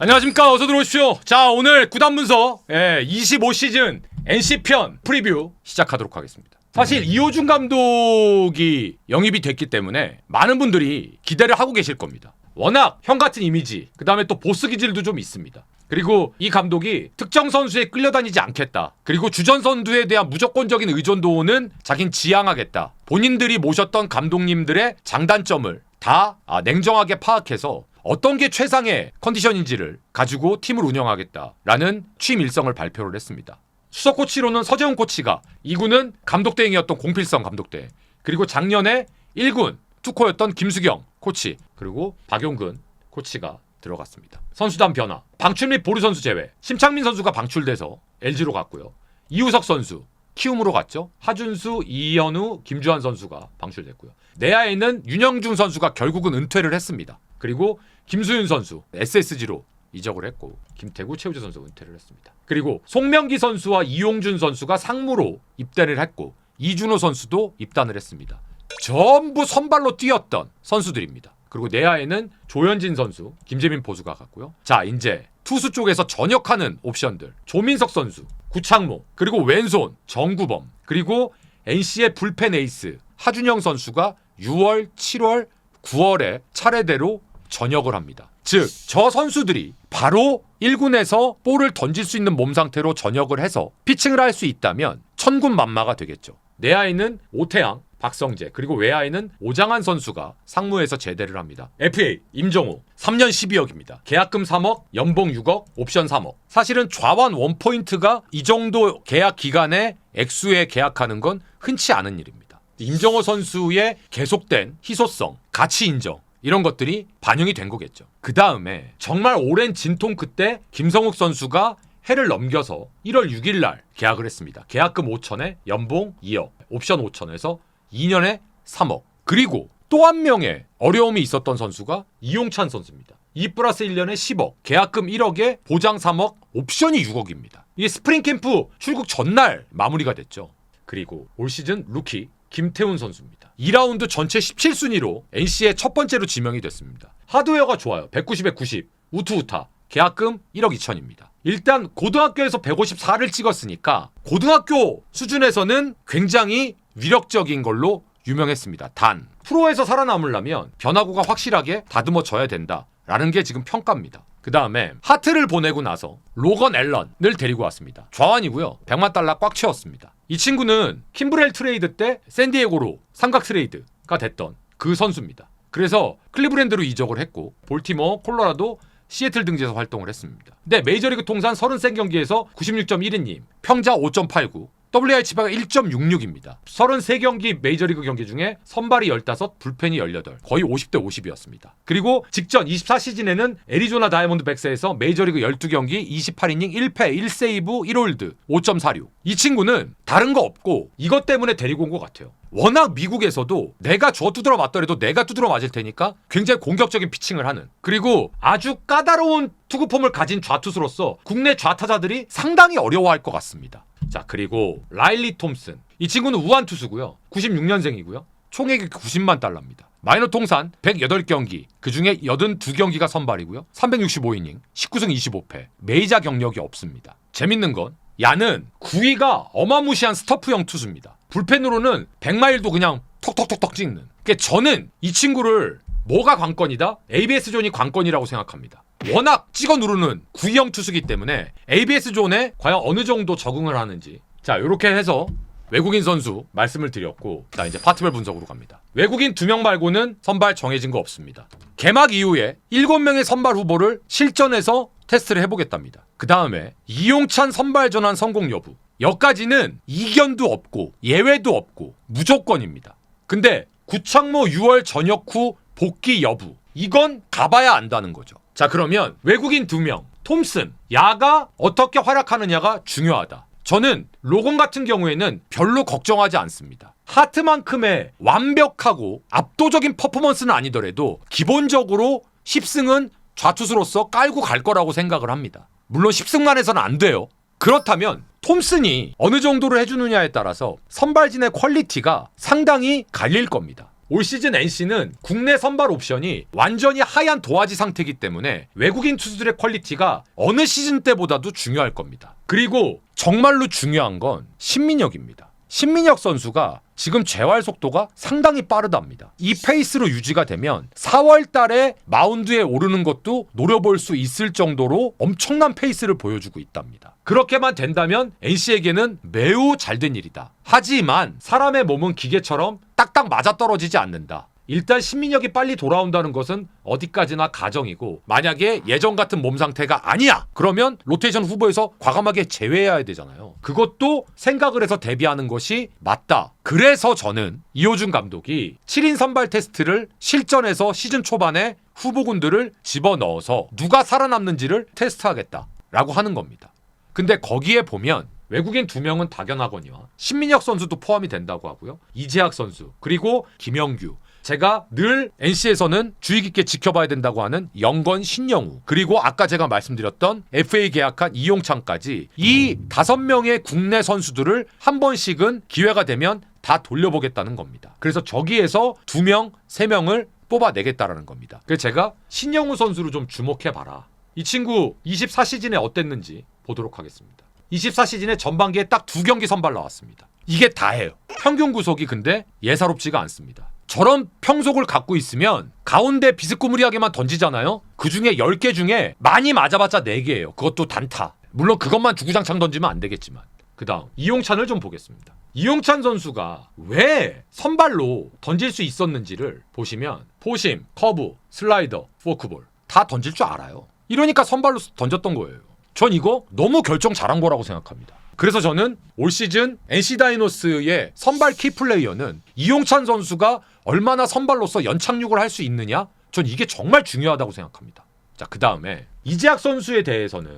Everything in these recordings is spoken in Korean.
안녕하십니까, 어서 들어오십시오. 자, 오늘 구단 문서 25시즌 NC편 프리뷰 시작하도록 하겠습니다. 사실 이호준 감독이 영입이 됐기 때문에 많은 분들이 기대를 하고 계실 겁니다. 워낙 형 같은 이미지, 그 다음에 또 보스 기질도 좀 있습니다. 그리고 이 감독이 특정 선수에 끌려다니지 않겠다. 그리고 주전 선수에 대한 무조건적인 의존도는 자긴 지향하겠다. 본인들이 모셨던 감독님들의 장단점을 다 냉정하게 파악해서 어떤 게 최상의 컨디션인지를 가지고 팀을 운영하겠다라는 취임 일성을 발표를 했습니다. 수석 코치로는 서재훈 코치가, 2군은 감독 대행이었던 공필성 감독 대행, 그리고 작년에 1군 투코였던 김수경 코치, 그리고 박용근 코치가 들어갔습니다. 선수단 변화, 방출 및 보류 선수 제외. 심창민 선수가 방출돼서 LG로 갔고요. 이우석 선수 키움으로 갔죠. 하준수, 이현우, 김주환 선수가 방출됐고요. 내야에는 윤영중 선수가 결국은 은퇴를 했습니다. 그리고 김수윤 선수 SSG로 이적을 했고, 김태구, 최우재 선수 은퇴를 했습니다. 그리고 송명기 선수와 이용준 선수가 상무로 입단을 했고, 이준호 선수도 입단을 했습니다. 전부 선발로 뛰었던 선수들입니다. 그리고 내야에는 조현진 선수, 김재민 포수가 갔고요. 자, 이제 투수 쪽에서 전역하는 옵션들, 조민석 선수, 구창모, 그리고 왼손 정구범, 그리고 NC의 불펜 에이스 하준영 선수가 6월, 7월, 9월에 차례대로 전역을 합니다. 즉, 저 선수들이 바로 1군에서 볼을 던질 수 있는 몸 상태로 전역을 해서 피칭을 할 수 있다면 천군만마가 되겠죠. 내야에는 오태양, 박성재, 그리고 외야에는 오장한 선수가 상무에서 제대를 합니다. FA 임정호 3년 12억입니다. 계약금 3억, 연봉 6억, 옵션 3억. 사실은 좌완 원포인트가 이 정도 계약 기간에 액수에 계약하는 건 흔치 않은 일입니다. 임정호 선수의 계속된 희소성, 가치 인정, 이런 것들이 반영이 된 거겠죠. 그 다음에 정말 오랜 진통 끝에 김성욱 선수가 해를 넘겨서 1월 6일 날 계약을 했습니다. 계약금 5천에 연봉 2억, 옵션 5천에서 2년에 3억. 그리고 또 한 명의 어려움이 있었던 선수가 이용찬 선수입니다. 2 플러스 1년에 10억, 계약금 1억에 보장 3억, 옵션이 6억입니다. 이게 스프링 캠프 출국 전날 마무리가 됐죠. 그리고 올 시즌 루키 김태훈 선수입니다. 2라운드 전체 17순위로 NC의 첫 번째로 지명이 됐습니다. 하드웨어가 좋아요. 190에 90, 우투우타, 계약금 1억 2천입니다. 일단 고등학교에서 154를 찍었으니까 고등학교 수준에서는 굉장히 위력적인 걸로 유명했습니다. 단, 프로에서 살아남으려면 변화구가 확실하게 다듬어져야 된다라는 게 지금 평가입니다. 그 다음에 하트를 보내고 나서 로건 앨런을 데리고 왔습니다. 좌완이고요. 100만 달러 꽉 채웠습니다. 이 친구는 킴브렐 트레이드 때 샌디에고로 삼각 트레이드가 됐던 그 선수입니다. 그래서 클리브랜드로 이적을 했고, 볼티모어, 콜로라도, 시애틀 등지에서 활동을 했습니다. 근데 메이저리그 통산 33경기에서 96.1이닝, 평자 5.89, WRC가 1.66입니다. 33경기 메이저리그 경기 중에 선발이 15, 불펜이 18, 거의 50대 50이었습니다. 그리고 직전 24시즌에는 애리조나 다이아몬드백스에서 메이저리그 12경기 28이닝 1패 1세이브 1홀드 5.46. 이 친구는 다른 거 없고 이것 때문에 데리고 온 것 같아요. 워낙 미국에서도 내가 두드러 맞더라도 내가 두드러 맞을 테니까 굉장히 공격적인 피칭을 하는, 그리고 아주 까다로운 투구폼을 가진 좌투수로서 국내 좌타자들이 상당히 어려워할 것 같습니다. 자, 그리고 라일리 톰슨, 이 친구는 우한 투수고요. 96년생이고요. 총액이 90만 달러입니다. 마이너 통산 108경기, 그중에 82경기가 선발이고요. 365이닝, 19승 25패, 메이저 경력이 없습니다. 재밌는 건 야는 9위가 어마무시한 스터프형 투수입니다. 불펜으로는 100마일도 그냥 톡톡톡톡 찍는. 그러니까 저는 이 친구를 뭐가 관건이다? ABS 존이 관건이라고 생각합니다. 워낙 찍어 누르는 구형 투수기 때문에 ABS 존에 과연 어느 정도 적응을 하는지. 자, 이렇게 해서 외국인 선수 말씀을 드렸고, 자, 이제 파트별 분석으로 갑니다. 외국인 2명 말고는 선발 정해진 거 없습니다. 개막 이후에 7명의 선발 후보를 실전에서 테스트를 해보겠답니다. 그 다음에 이용찬 선발 전환 성공 여부, 여기까지는 이견도 없고 예외도 없고 무조건입니다. 근데 구창모 6월 전역 후 복귀 여부, 이건 가봐야 안다는 거죠. 자, 그러면 외국인 2명, 톰슨, 야가 어떻게 활약하느냐가 중요하다. 저는 로건 같은 경우에는 별로 걱정하지 않습니다. 하트만큼의 완벽하고 압도적인 퍼포먼스는 아니더라도 기본적으로 10승은 좌투수로서 깔고 갈 거라고 생각을 합니다. 물론 10승만 해서는 안 돼요. 그렇다면 톰슨이 어느 정도로 해주느냐에 따라서 선발진의 퀄리티가 상당히 갈릴 겁니다. 올 시즌 NC는 국내 선발 옵션이 완전히 하얀 도화지 상태이기 때문에 외국인 투수들의 퀄리티가 어느 시즌 때보다도 중요할 겁니다. 그리고 정말로 중요한 건 신민혁입니다. 신민혁 선수가 지금 재활 속도가 상당히 빠르답니다. 이 페이스로 유지가 되면 4월 달에 마운드에 오르는 것도 노려볼 수 있을 정도로 엄청난 페이스를 보여주고 있답니다. 그렇게만 된다면 NC에게는 매우 잘된 일이다. 하지만 사람의 몸은 기계처럼 딱딱 맞아떨어지지 않는다. 일단 신민혁이 빨리 돌아온다는 것은 어디까지나 가정이고, 만약에 예전 같은 몸 상태가 아니야! 그러면 로테이션 후보에서 과감하게 제외해야 되잖아요. 그것도 생각을 해서 대비하는 것이 맞다. 그래서 저는 이호준 감독이 7인 선발 테스트를 실전에서 시즌 초반에 후보군들을 집어넣어서 누가 살아남는지를 테스트하겠다라고 하는 겁니다. 근데 거기에 보면 외국인 2명은 박연하거니와 신민혁 선수도 포함이 된다고 하고요. 이재학 선수, 그리고 김영규, 제가 늘 NC에서는 주의 깊게 지켜봐야 된다고 하는 영건, 신영우, 그리고 아까 제가 말씀드렸던 FA 계약한 이용찬까지 이 5명의 국내 선수들을 한 번씩은 기회가 되면 다 돌려보겠다는 겁니다. 그래서 저기에서 2명, 3명을 뽑아내겠다라는 겁니다. 그래서 제가 신영우 선수를 좀 주목해봐라. 이 친구 24시즌에 어땠는지 보도록 하겠습니다. 24시즌에 전반기에 딱 2경기 선발 나왔습니다. 이게 다예요. 평균 구속이 근데 예사롭지가 않습니다. 저런 평속을 갖고 있으면 가운데 비스꾸무리하게만 던지잖아요. 그 중에 10개 중에 많이 맞아봤자 4개예요. 그것도 단타. 물론 그것만 주구장창 던지면 안 되겠지만. 그 다음 이용찬을 좀 보겠습니다. 이용찬 선수가 왜 선발로 던질 수 있었는지를 보시면 포심, 커브, 슬라이더, 포크볼 다 던질 줄 알아요. 이러니까 선발로 던졌던 거예요. 전 이거 너무 결정 잘한 거라고 생각합니다. 그래서 저는 올 시즌 NC 다이노스의 선발 키플레이어는 이용찬 선수가 얼마나 선발로서 연착륙을 할 수 있느냐? 전 이게 정말 중요하다고 생각합니다. 자, 그 다음에 이재학 선수에 대해서는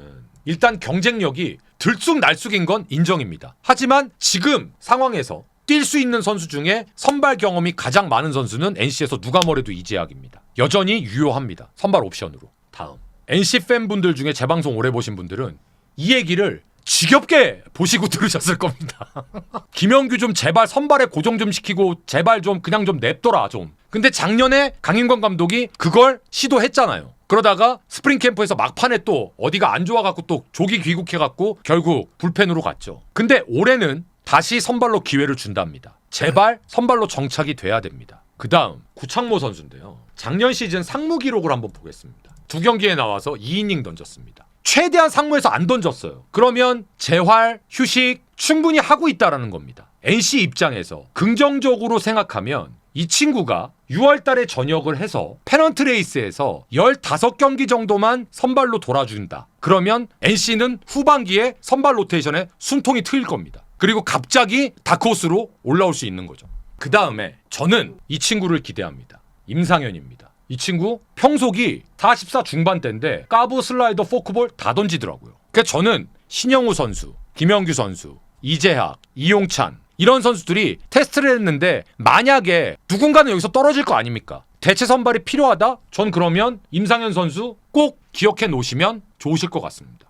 일단 경쟁력이 들쑥날쑥인 건 인정입니다. 하지만 지금 상황에서 뛸 수 있는 선수 중에 선발 경험이 가장 많은 선수는 NC에서 누가 뭐래도 이재학입니다. 여전히 유효합니다. 선발 옵션으로. 다음, NC 팬분들 중에 제 방송 오래 보신 분들은 이 얘기를 지겹게 보시고 들으셨을 겁니다. 김영규 좀 제발 선발에 고정 좀 시키고 제발 좀 그냥 좀 냅둬라 좀. 근데 작년에 강인권 감독이 그걸 시도했잖아요. 그러다가 스프링 캠프에서 막판에 또 어디가 안 좋아갖고 또 조기 귀국해갖고 결국 불펜으로 갔죠. 근데 올해는 다시 선발로 기회를 준답니다. 제발 선발로 정착이 돼야 됩니다. 그 다음 구창모 선수인데요. 작년 시즌 상무 기록을 한번 보겠습니다. 2경기에 나와서 2이닝 던졌습니다. 최대한 상무에서 안 던졌어요. 그러면 재활, 휴식 충분히 하고 있다라는 겁니다. NC 입장에서 긍정적으로 생각하면 이 친구가 6월 달에 전역을 해서 페넌트 레이스에서 15경기 정도만 선발로 돌아준다. 그러면 NC는 후반기에 선발 로테이션에 숨통이 트일 겁니다. 그리고 갑자기 다크호스로 올라올 수 있는 거죠. 그 다음에 저는 이 친구를 기대합니다. 임상현입니다. 이 친구 평속이 44 중반대인데 까브, 슬라이더, 포크볼 다 던지더라고요. 그래서 저는 신영우 선수, 김영규 선수, 이재학, 이용찬 이런 선수들이 테스트를 했는데 만약에 누군가는 여기서 떨어질 거 아닙니까? 대체 선발이 필요하다? 전 그러면 임상현 선수 꼭 기억해 놓으시면 좋으실 것 같습니다.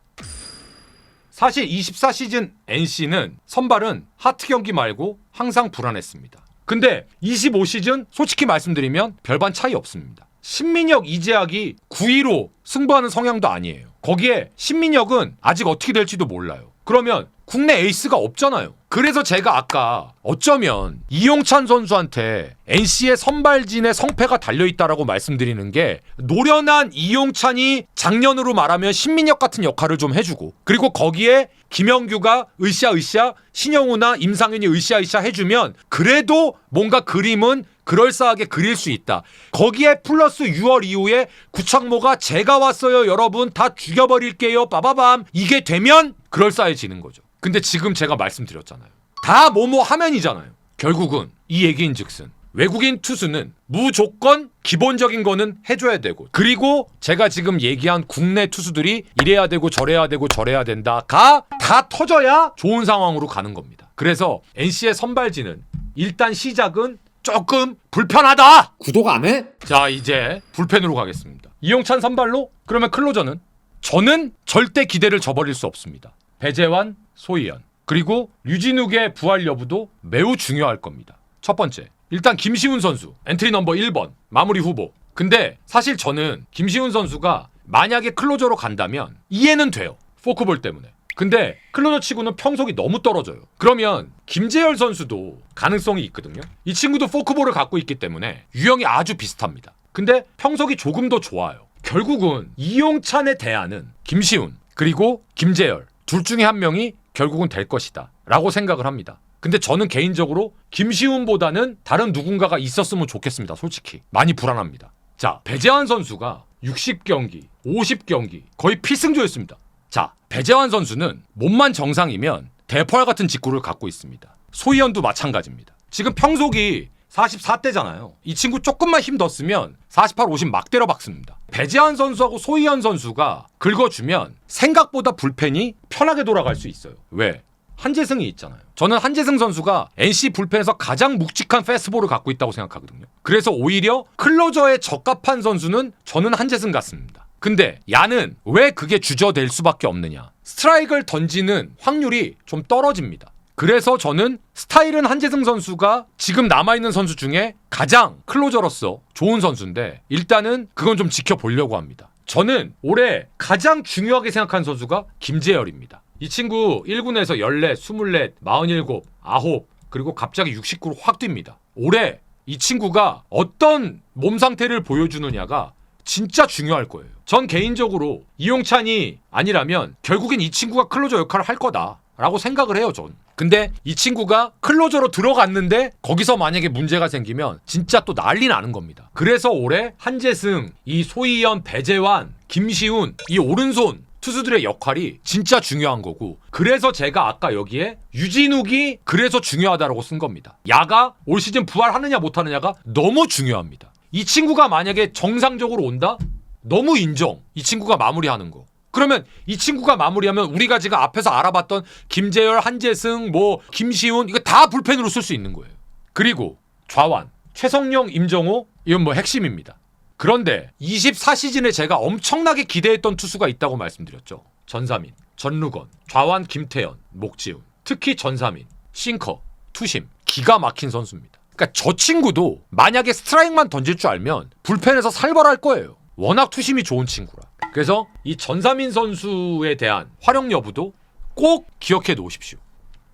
사실 24시즌 NC는 선발은 하트 경기 말고 항상 불안했습니다. 근데 25시즌 솔직히 말씀드리면 별반 차이 없습니다. 신민혁, 이재학이 9위로 승부하는 성향도 아니에요. 거기에 신민혁은 아직 어떻게 될지도 몰라요. 그러면 국내 에이스가 없잖아요. 그래서 제가 아까 어쩌면 이용찬 선수한테 NC의 선발진의 성패가 달려있다라고 말씀드리는 게 노련한 이용찬이 작년으로 말하면 신민혁 같은 역할을 좀 해주고 그리고 거기에 김영규가 으쌰으쌰 신영우나 임상현이 으쌰으쌰 해주면 그래도 뭔가 그림은 그럴싸하게 그릴 수 있다. 거기에 플러스 6월 이후에 구창모가 제가 왔어요 여러분 다 죽여버릴게요 빠바밤 이게 되면 그럴싸해지는 거죠. 근데 지금 제가 말씀드렸잖아요. 다 뭐뭐 하면이잖아요. 결국은 이 얘기인 즉슨 외국인 투수는 무조건 기본적인 거는 해줘야 되고 그리고 제가 지금 얘기한 국내 투수들이 이래야 되고 저래야 되고 저래야 된다가 다 터져야 좋은 상황으로 가는 겁니다. 그래서 NC의 선발진은 일단 시작은 조금 불편하다. 구독 안 해? 자 이제 불펜으로 가겠습니다. 이용찬 선발로? 그러면 클로저는? 저는 절대 기대를 저버릴 수 없습니다. 배재환, 소희연 그리고 류진욱의 부활 여부도 매우 중요할 겁니다. 첫 번째 일단 김시훈 선수 엔트리 넘버 1번 마무리 후보. 근데 사실 저는 김시훈 선수가 만약에 클로저로 간다면 이해는 돼요. 포크볼 때문에. 근데 클로저 치고는 평속이 너무 떨어져요. 그러면 김재열 선수도 가능성이 있거든요. 이 친구도 포크볼을 갖고 있기 때문에 유형이 아주 비슷합니다. 근데 평속이 조금 더 좋아요. 결국은 이용찬의 대안은 김시훈 그리고 김재열 둘 중에 한 명이 결국은 될 것이다 라고 생각을 합니다. 근데 저는 개인적으로 김시훈보다는 다른 누군가가 있었으면 좋겠습니다. 솔직히 많이 불안합니다. 자, 배재환 선수가 60경기 50경기 거의 필승조였습니다. 자, 배재환 선수는 몸만 정상이면 대포알 같은 직구를 갖고 있습니다. 소희연도 마찬가지입니다. 지금 평속이 44대잖아요. 이 친구 조금만 힘 더 쓰면 48, 50 막 때려 박습니다. 배재환 선수하고 소희연 선수가 긁어주면 생각보다 불펜이 편하게 돌아갈 수 있어요. 왜? 한재승이 있잖아요. 저는 한재승 선수가 NC 불펜에서 가장 묵직한 패스트볼을 갖고 있다고 생각하거든요. 그래서 오히려 클로저에 적합한 선수는 저는 한재승 같습니다. 근데 야는 왜 그게 주저될 수밖에 없느냐. 스트라이크를 던지는 확률이 좀 떨어집니다. 그래서 저는 스타일은 한재승 선수가 지금 남아있는 선수 중에 가장 클로저로서 좋은 선수인데 일단은 그건 좀 지켜보려고 합니다. 저는 올해 가장 중요하게 생각하는 선수가 김재열입니다. 이 친구 1군에서 14, 24, 47, 9 그리고 갑자기 69로 확 뜁니다. 올해 이 친구가 어떤 몸 상태를 보여주느냐가 진짜 중요할 거예요. 전 개인적으로 이용찬이 아니라면 결국엔 이 친구가 클로저 역할을 할 거다라고 생각을 해요. 전. 근데 이 친구가 클로저로 들어갔는데 거기서 만약에 문제가 생기면 진짜 또 난리 나는 겁니다. 그래서 올해 한재승, 이 소희연, 배재환, 김시훈 이 오른손 투수들의 역할이 진짜 중요한 거고 그래서 제가 아까 여기에 유진욱이 그래서 중요하다라고 쓴 겁니다. 야가 올 시즌 부활하느냐 못하느냐가 너무 중요합니다. 이 친구가 만약에 정상적으로 온다? 너무 인정. 이 친구가 마무리하는 거. 그러면 이 친구가 마무리하면 우리가 지금 앞에서 알아봤던 김재열, 한재승, 김시훈 이거 다 불펜으로 쓸 수 있는 거예요. 그리고 좌완, 최성령, 임정호 이건 핵심입니다. 그런데 24시즌에 제가 엄청나게 기대했던 투수가 있다고 말씀드렸죠. 전사민, 전루건, 좌완 김태현, 목지훈. 특히 전사민, 싱커, 투심 기가 막힌 선수입니다. 그러니까 저 친구도 만약에 스트라이크만 던질 줄 알면 불펜에서 살벌할 거예요. 워낙 투심이 좋은 친구라. 그래서 이 전사민 선수에 대한 활용 여부도 꼭 기억해 놓으십시오.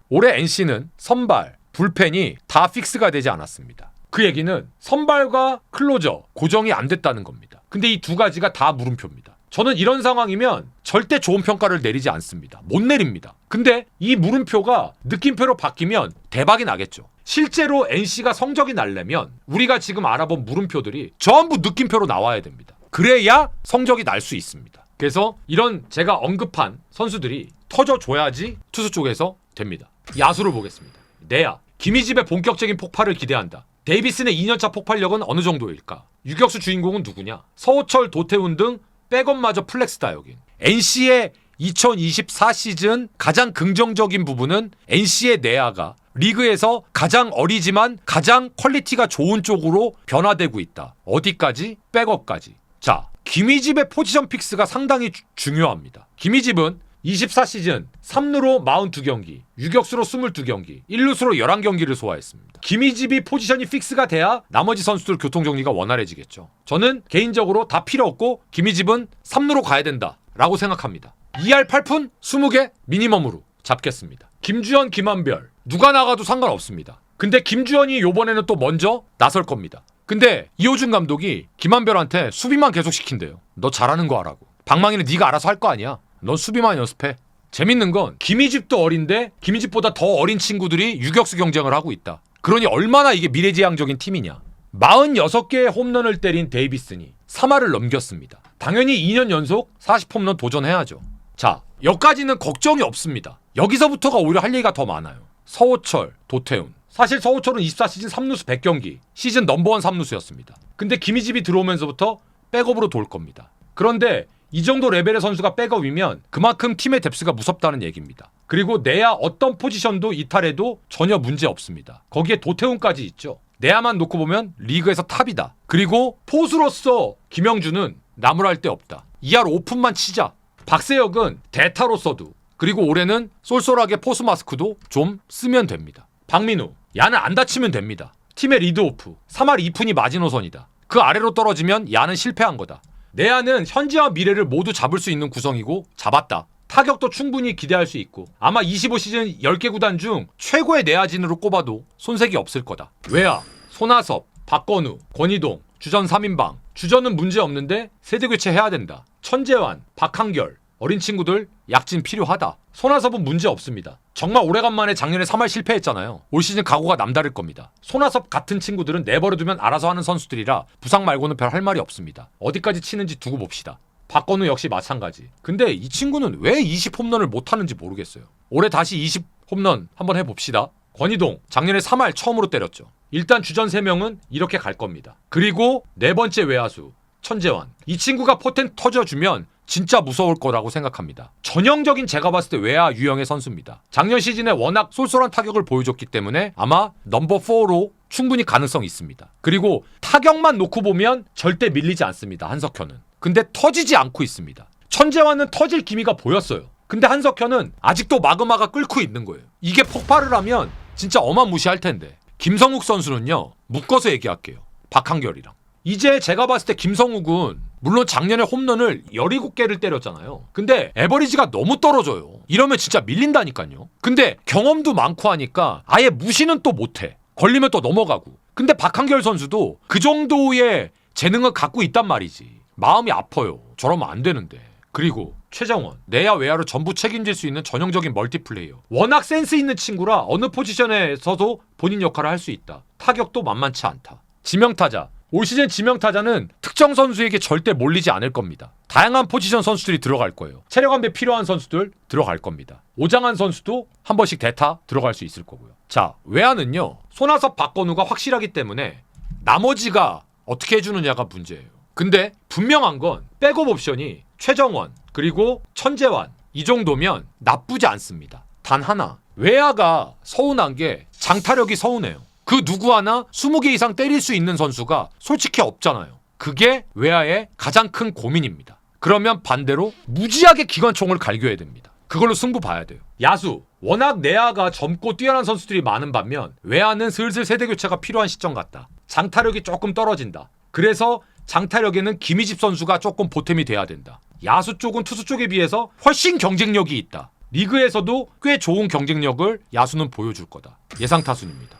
올해 NC는 선발, 불펜이 다 픽스가 되지 않았습니다. 그 얘기는 선발과 클로저 고정이 안 됐다는 겁니다. 근데 이 두 가지가 다 물음표입니다. 저는 이런 상황이면 절대 좋은 평가를 내리지 않습니다. 못 내립니다. 근데 이 물음표가 느낌표로 바뀌면 대박이 나겠죠. 실제로 NC가 성적이 날려면 우리가 지금 알아본 물음표들이 전부 느낌표로 나와야 됩니다. 그래야 성적이 날 수 있습니다. 그래서 이런 제가 언급한 선수들이 터져줘야지 투수 쪽에서 됩니다. 야수를 보겠습니다. 내야 김희집의 본격적인 폭발을 기대한다. 데이비슨의 2년차 폭발력은 어느 정도일까? 유격수 주인공은 누구냐? 서호철, 도태훈 등 백업마저 플렉스다 여긴. NC의 2024 시즌 가장 긍정적인 부분은 NC의 내야가 리그에서 가장 어리지만 가장 퀄리티가 좋은 쪽으로 변화되고 있다. 어디까지? 백업까지. 자, 김희집의 포지션 픽스가 상당히 중요합니다. 김희집은 24 시즌 3루로 42경기, 유격수로 22경기, 1루수로 11경기를 소화했습니다. 김희집이 포지션이 픽스가 돼야 나머지 선수들 교통정리가 원활해지겠죠. 저는 개인적으로 다 필요 없고 김희집은 3루로 가야 된다라고 생각합니다. 2할 8푼 20개 미니멈으로 잡겠습니다. 김주현, 김한별 누가 나가도 상관없습니다. 근데 김주현이 요번에는 또 먼저 나설 겁니다. 근데 이호준 감독이 김한별한테 수비만 계속 시킨대요. 너 잘하는 거 하라고. 방망이는 네가 알아서 할 거 아니야. 넌 수비만 연습해. 재밌는 건 김희집도 어린데 김희집보다 더 어린 친구들이 유격수 경쟁을 하고 있다. 그러니 얼마나 이게 미래지향적인 팀이냐. 46개의 홈런을 때린 데이비슨이 3할을 넘겼습니다. 당연히 2년 연속 40홈런 도전해야죠. 자, 여기까지는 걱정이 없습니다. 여기서부터가 오히려 할 얘기가 더 많아요. 서호철, 도태훈. 사실 서호철은 24시즌 3루수 100경기 시즌 넘버원 3루수였습니다. 근데 김희집이 들어오면서부터 백업으로 돌 겁니다. 그런데 이 정도 레벨의 선수가 백업이면 그만큼 팀의 뎁스가 무섭다는 얘기입니다. 그리고 내야 어떤 포지션도 이탈해도 전혀 문제 없습니다. 거기에 도태훈까지 있죠. 내야만 놓고 보면 리그에서 탑이다. 그리고 포수로서 김영준은 나무랄 데 없다. 2할 오픈만 치자. 박세혁은 대타로서도 그리고 올해는 쏠쏠하게 포수 마스크도 좀 쓰면 됩니다. 박민우, 야는 안 다치면 됩니다. 팀의 리드오프. 3할 2푼이 마지노선이다. 그 아래로 떨어지면 야는 실패한 거다. 내야는 현재와 미래를 모두 잡을 수 있는 구성이고 잡았다. 타격도 충분히 기대할 수 있고 아마 25시즌 10개 구단 중 최고의 내야진으로 꼽아도 손색이 없을 거다. 외야 손아섭, 박건우, 권희동, 주전 3인방. 주전은 문제 없는데 세대 교체해야 된다. 천재환, 박한결, 어린 친구들 약진 필요하다. 손아섭은 문제 없습니다. 정말 오래간만에 작년에 3할 실패했잖아요. 올 시즌 각오가 남다를 겁니다. 손아섭 같은 친구들은 내버려두면 알아서 하는 선수들이라 부상 말고는 별 할 말이 없습니다. 어디까지 치는지 두고 봅시다. 박건우 역시 마찬가지. 근데 이 친구는 왜 20홈런을 못하는지 모르겠어요. 올해 다시 20홈런 한번 해봅시다. 권희동 작년에 3할 처음으로 때렸죠. 일단 주전 3명은 이렇게 갈 겁니다. 그리고 네 번째 외야수 천재환. 이 친구가 포텐 터져주면 진짜 무서울 거라고 생각합니다. 전형적인 제가 봤을 때 외야 유형의 선수입니다. 작년 시즌에 워낙 쏠쏠한 타격을 보여줬기 때문에 아마 넘버 4로 충분히 가능성이 있습니다. 그리고 타격만 놓고 보면 절대 밀리지 않습니다. 한석현은. 근데 터지지 않고 있습니다. 천재환은 터질 기미가 보였어요. 근데 한석현은 아직도 마그마가 끓고 있는 거예요. 이게 폭발을 하면 진짜 어마무시할 텐데. 김성욱 선수는요. 묶어서 얘기할게요. 박한결이랑. 이제 제가 봤을 때 김성욱은 물론 작년에 홈런을 17개를 때렸잖아요. 근데 에버리지가 너무 떨어져요. 이러면 진짜 밀린다니까요. 근데 경험도 많고 하니까 아예 무시는 또 못해. 걸리면 또 넘어가고. 근데 박한결 선수도 그 정도의 재능을 갖고 있단 말이지. 마음이 아파요. 저러면 안 되는데. 그리고 최정원, 내야 외야로 전부 책임질 수 있는 전형적인 멀티플레이어. 워낙 센스 있는 친구라 어느 포지션에서도 본인 역할을 할 수 있다. 타격도 만만치 않다. 지명타자. 올 시즌 지명타자는 특정 선수에게 절대 몰리지 않을 겁니다. 다양한 포지션 선수들이 들어갈 거예요. 체력 안배 필요한 선수들 들어갈 겁니다. 오장한 선수도 한 번씩 대타 들어갈 수 있을 거고요. 자, 외야는요. 손아섭, 박건우가 확실하기 때문에 나머지가 어떻게 해주느냐가 문제예요. 근데 분명한 건 백업 옵션이 최정원 그리고 천재환 이 정도면 나쁘지 않습니다. 단 하나 외야가 서운한 게 장타력이 서운해요. 그 누구 하나 20개 이상 때릴 수 있는 선수가 솔직히 없잖아요. 그게 외야의 가장 큰 고민입니다. 그러면 반대로 무지하게 기관총을 갈겨야 됩니다. 그걸로 승부 봐야 돼요. 야수 워낙 내야가 젊고 뛰어난 선수들이 많은 반면 외야는 슬슬 세대 교체가 필요한 시점 같다. 장타력이 조금 떨어진다. 그래서 장타력에는 김희집 선수가 조금 보탬이 돼야 된다. 야수 쪽은 투수 쪽에 비해서 훨씬 경쟁력이 있다. 리그에서도 꽤 좋은 경쟁력을 야수는 보여줄 거다. 예상 타순입니다.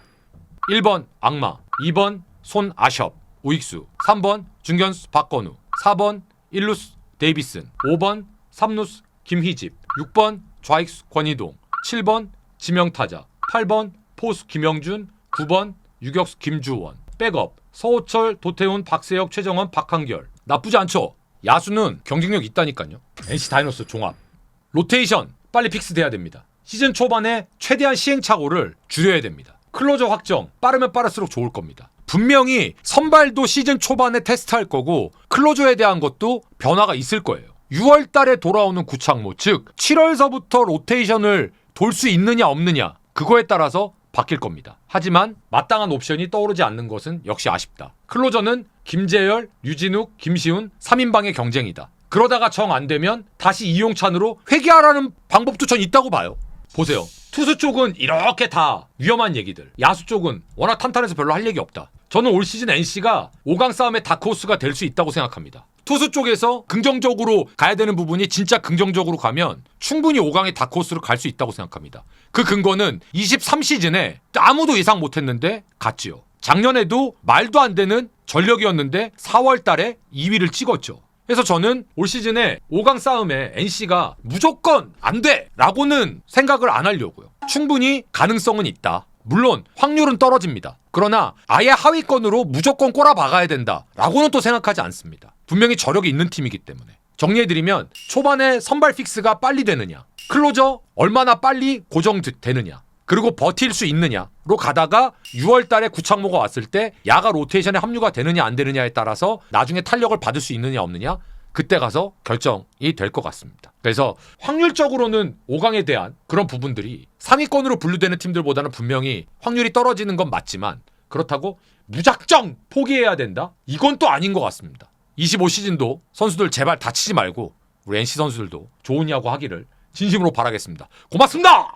1번 악마, 2번 손아섭, 우익수, 3번 중견수 박건우, 4번 1루수 데이비슨, 5번 3루수 김희집, 6번 좌익수 권희동, 7번 지명타자, 8번 포수 김영준, 9번 유격수 김주원, 백업 서호철, 도태훈, 박세혁, 최정원, 박한결. 나쁘지 않죠? 야수는 경쟁력 있다니까요. NC 다이노스 종합. 로테이션 빨리 픽스돼야 됩니다. 시즌 초반에 최대한 시행착오를 줄여야 됩니다. 클로저 확정 빠르면 빠를수록 좋을 겁니다. 분명히 선발도 시즌 초반에 테스트할 거고 클로저에 대한 것도 변화가 있을 거예요. 6월 달에 돌아오는 구창모, 즉 7월서부터 로테이션을 돌 수 있느냐 없느냐 그거에 따라서 바뀔 겁니다. 하지만 마땅한 옵션이 떠오르지 않는 것은 역시 아쉽다. 클로저는 김재열, 류진욱, 김시훈 3인방의 경쟁이다. 그러다가 정 안 되면 다시 이용찬으로 회귀하라는 방법도 전 있다고 봐요. 보세요. 투수 쪽은 이렇게 다 위험한 얘기들. 야수 쪽은 워낙 탄탄해서 별로 할 얘기 없다. 저는 올 시즌 NC가 5강 싸움의 다크호스가 될 수 있다고 생각합니다. 투수 쪽에서 긍정적으로 가야 되는 부분이 진짜 긍정적으로 가면 충분히 5강의 다크호스로 갈 수 있다고 생각합니다. 그 근거는 23시즌에 아무도 예상 못했는데 갔지요. 작년에도 말도 안 되는 전력이었는데 4월 달에 2위를 찍었죠. 그래서 저는 올 시즌에 5강 싸움에 NC가 무조건 안 돼! 라고는 생각을 안 하려고요. 충분히 가능성은 있다. 물론 확률은 떨어집니다. 그러나 아예 하위권으로 무조건 꼬라박아야 된다. 라고는 또 생각하지 않습니다. 분명히 저력이 있는 팀이기 때문에. 정리해드리면 초반에 선발 픽스가 빨리 되느냐, 클로저 얼마나 빨리 고정되느냐, 그리고 버틸 수 있느냐로 가다가 6월 달에 구창모가 왔을 때 야가 로테이션에 합류가 되느냐 안 되느냐에 따라서 나중에 탄력을 받을 수 있느냐 없느냐 그때 가서 결정이 될 것 같습니다. 그래서 확률적으로는 5강에 대한 그런 부분들이 상위권으로 분류되는 팀들보다는 분명히 확률이 떨어지는 건 맞지만 그렇다고 무작정 포기해야 된다? 이건 또 아닌 것 같습니다. 25시즌도 선수들 제발 다치지 말고 우리 NC 선수들도 좋은 야구 하기를 진심으로 바라겠습니다. 고맙습니다.